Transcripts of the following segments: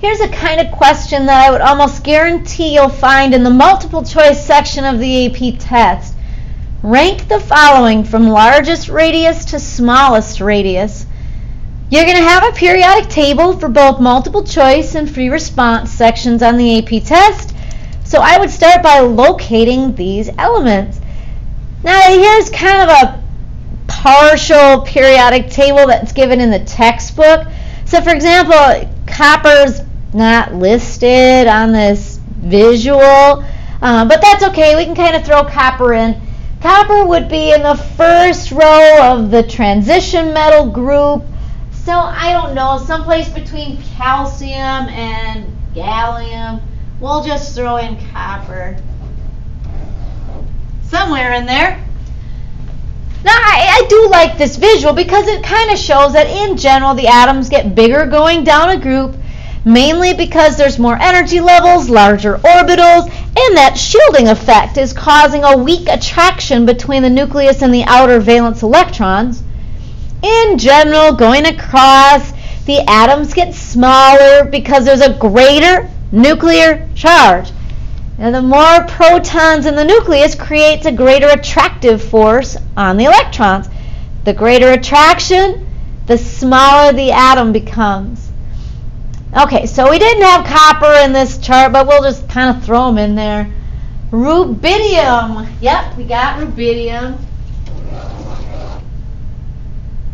Here's a kind of question that I would almost guarantee you'll find in the multiple choice section of the AP test. Rank the following from largest radius to smallest radius. You're going to have a periodic table for both multiple choice and free response sections on the AP test. So I would start by locating these elements. Now here's kind of a partial periodic table that's given in the textbook. So for example, copper's not listed on this visual, but that's okay. We can kind of throw copper in. Copper would be in the first row of the transition metal group. So I don't know, someplace between calcium and gallium. We'll just throw in copper. Somewhere in there. Now I do like this visual because it kind of shows that in general the atoms get bigger going down a group, mainly because there's more energy levels, larger orbitals, and that shielding effect is causing a weak attraction between the nucleus and the outer valence electrons. In general, going across, the atoms get smaller because there's a greater nuclear charge. Now, the more protons in the nucleus creates a greater attractive force on the electrons. The greater attraction, the smaller the atom becomes. Okay, so we didn't have copper in this chart, but we'll just kind of throw them in there. Rubidium. Yep, we got rubidium.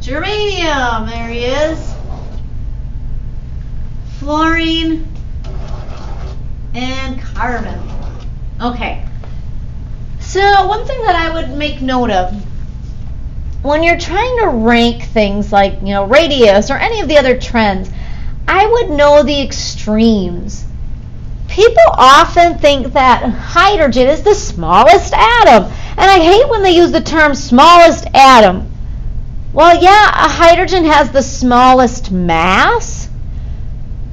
Germanium. There he is. Fluorine. And carbon. Okay. So one thing that I would make note of when you're trying to rank things like, radius or any of the other trends, I would know the extremes. People often think that hydrogen is the smallest atom, and I hate when they use the term smallest atom. Well, yeah, a hydrogen has the smallest mass,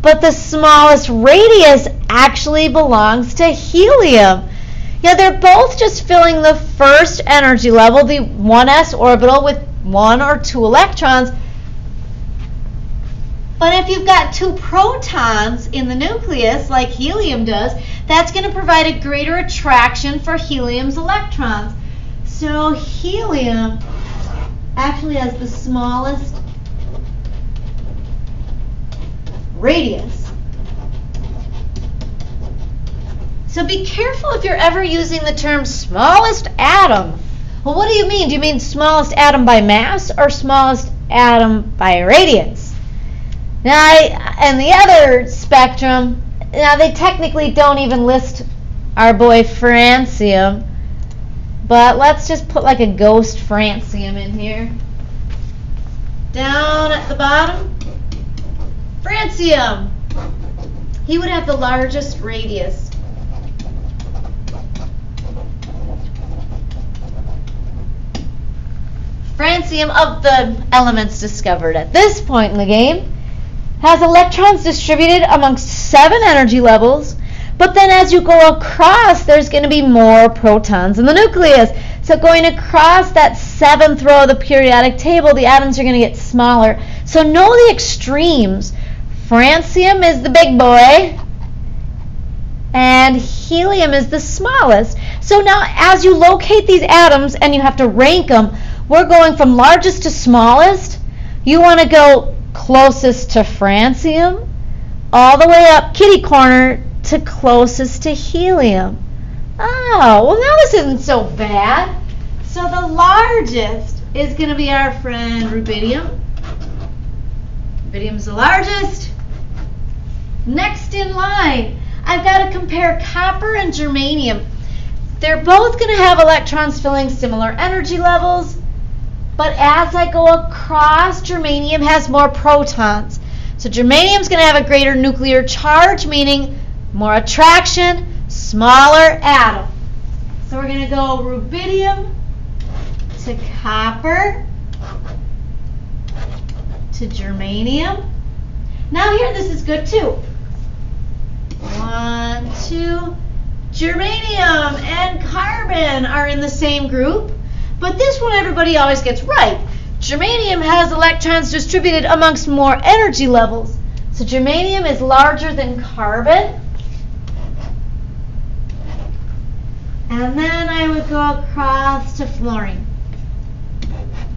but the smallest radius actually belongs to helium. Yeah, they're both just filling the first energy level, the 1s orbital, with 1 or 2 electrons. But if you've got 2 protons in the nucleus, like helium does, that's going to provide a greater attraction for helium's electrons. So helium actually has the smallest radius. So be careful if you're ever using the term smallest atom. Well, what do you mean? Do you mean smallest atom by mass or smallest atom by radius? Now, and the other spectrum, now they technically don't even list our boy francium, but let's just put like a ghost francium in here. Down at the bottom, francium. He would have the largest radius. Francium, of the elements discovered at this point in the game, has electrons distributed amongst 7 energy levels, but then as you go across, there's going to be more protons in the nucleus. So going across that 7th row of the periodic table, the atoms are going to get smaller. So know the extremes. Francium is the big boy, and helium is the smallest. So now as you locate these atoms and you have to rank them, we're going from largest to smallest. You want to go closest to francium, all the way up kitty corner to closest to helium. Oh, well now this isn't so bad. So the largest is going to be our friend rubidium. Rubidium's the largest. Next in line, I've got to compare copper and germanium. They're both going to have electrons filling similar energy levels, but as I go across, germanium has more protons. So germanium's going to have a greater nuclear charge, meaning more attraction, smaller atom. So we're going to go rubidium to copper to germanium. Now here, this is good too. 1, 2. Germanium and carbon are in the same group. But this one everybody always gets right. Germanium has electrons distributed amongst more energy levels. So germanium is larger than carbon. And then I would go across to fluorine.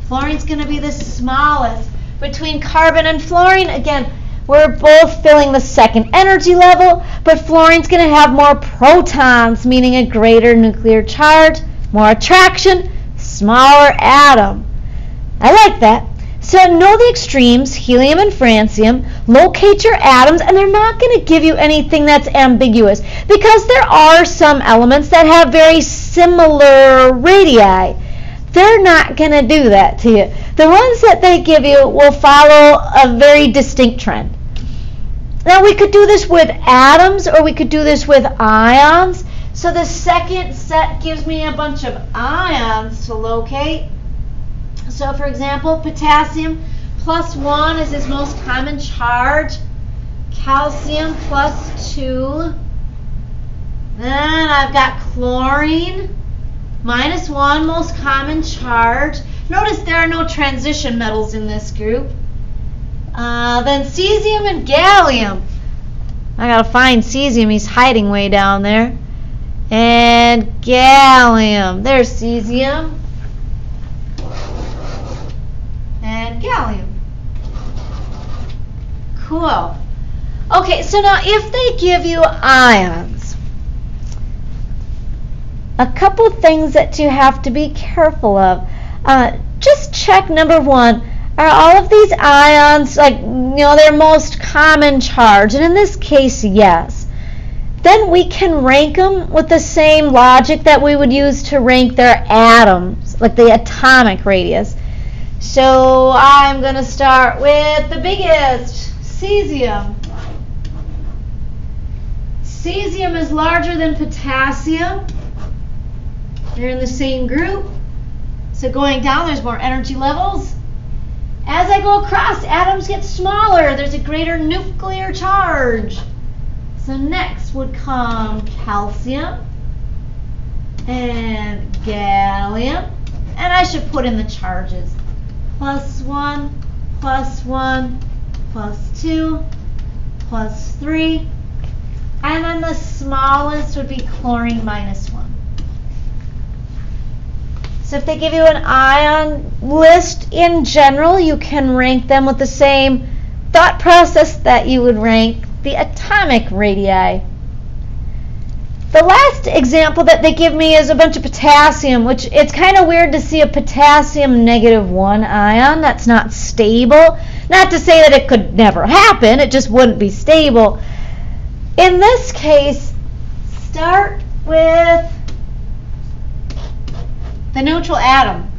Fluorine's going to be the smallest. Between carbon and fluorine, again, we're both filling the second energy level, but fluorine's going to have more protons, meaning a greater nuclear charge, more attraction, smaller atom. I like that. So know the extremes, helium and francium, locate your atoms, and they're not going to give you anything that's ambiguous because there are some elements that have very similar radii. They're not going to do that to you. The ones that they give you will follow a very distinct trend. Now we could do this with atoms or we could do this with ions. So the second set gives me a bunch of ions to locate. So for example, potassium +1 is its most common charge. Calcium +2. Then I've got chlorine -1, most common charge. Notice there are no transition metals in this group. Then cesium and gallium. I gotta find cesium, he's hiding way down there. And gallium. There's cesium. And gallium. Cool. Okay, so now if they give you ions, a couple things that you have to be careful of. Just check, number one, are all of these ions, like, their most common charge? And in this case, yes. Then we can rank them with the same logic that we would use to rank their atoms, like the atomic radius. So I'm going to start with the biggest, cesium. Cesium is larger than potassium. They're in the same group. So going down, there's more energy levels. As I go across, atoms get smaller. There's a greater nuclear charge. So next would come calcium and gallium. And I should put in the charges. +1, +1, +2, +3. And then the smallest would be chlorine -1. So if they give you an ion list in general, you can rank them with the same thought process that you would rank the atomic radii. The last example that they give me is a bunch of potassium, which it's kind of weird to see a potassium -1 ion. That's not stable. Not to say that it could never happen, it just wouldn't be stable. In this case, start with the neutral atom.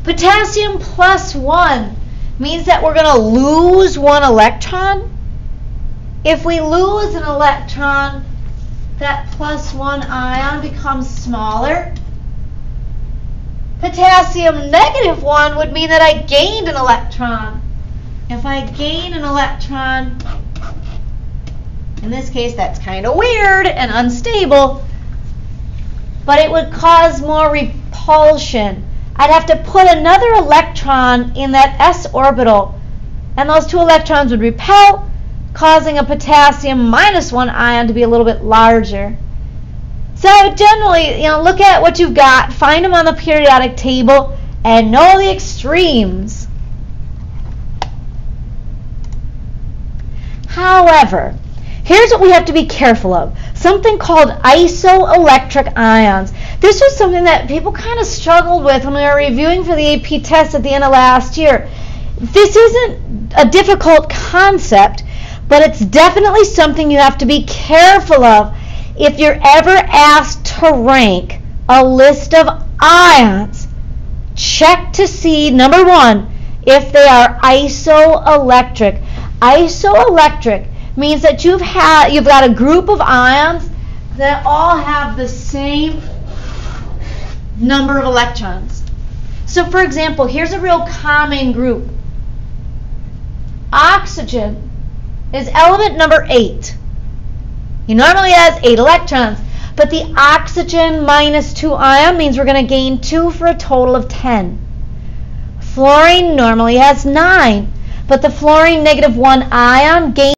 Potassium +1 means that we're going to lose one electron. If we lose an electron, that +1 ion becomes smaller. Potassium -1 would mean that I gained an electron. If I gain an electron, in this case that's kind of weird and unstable, but it would cause more repulsion. I'd have to put another electron in that s orbital, and those two electrons would repel, causing a potassium -1 ion to be a little bit larger. So generally, look at what you've got, find them on the periodic table, and know the extremes. However, here's what we have to be careful of. Something called isoelectric ions. This was something that people kind of struggled with when we were reviewing for the AP test at the end of last year. This isn't a difficult concept, but it's definitely something you have to be careful of if you're ever asked to rank a list of ions. Check to see, number one, if they are isoelectric. Isoelectric means that you've got a group of ions that all have the same number of electrons. So for example, here's a real common group. Oxygen is element number 8. He normally has 8 electrons, but the oxygen -2 ion means we're going to gain 2 for a total of 10. Fluorine normally has 9, but the fluorine -1 ion gains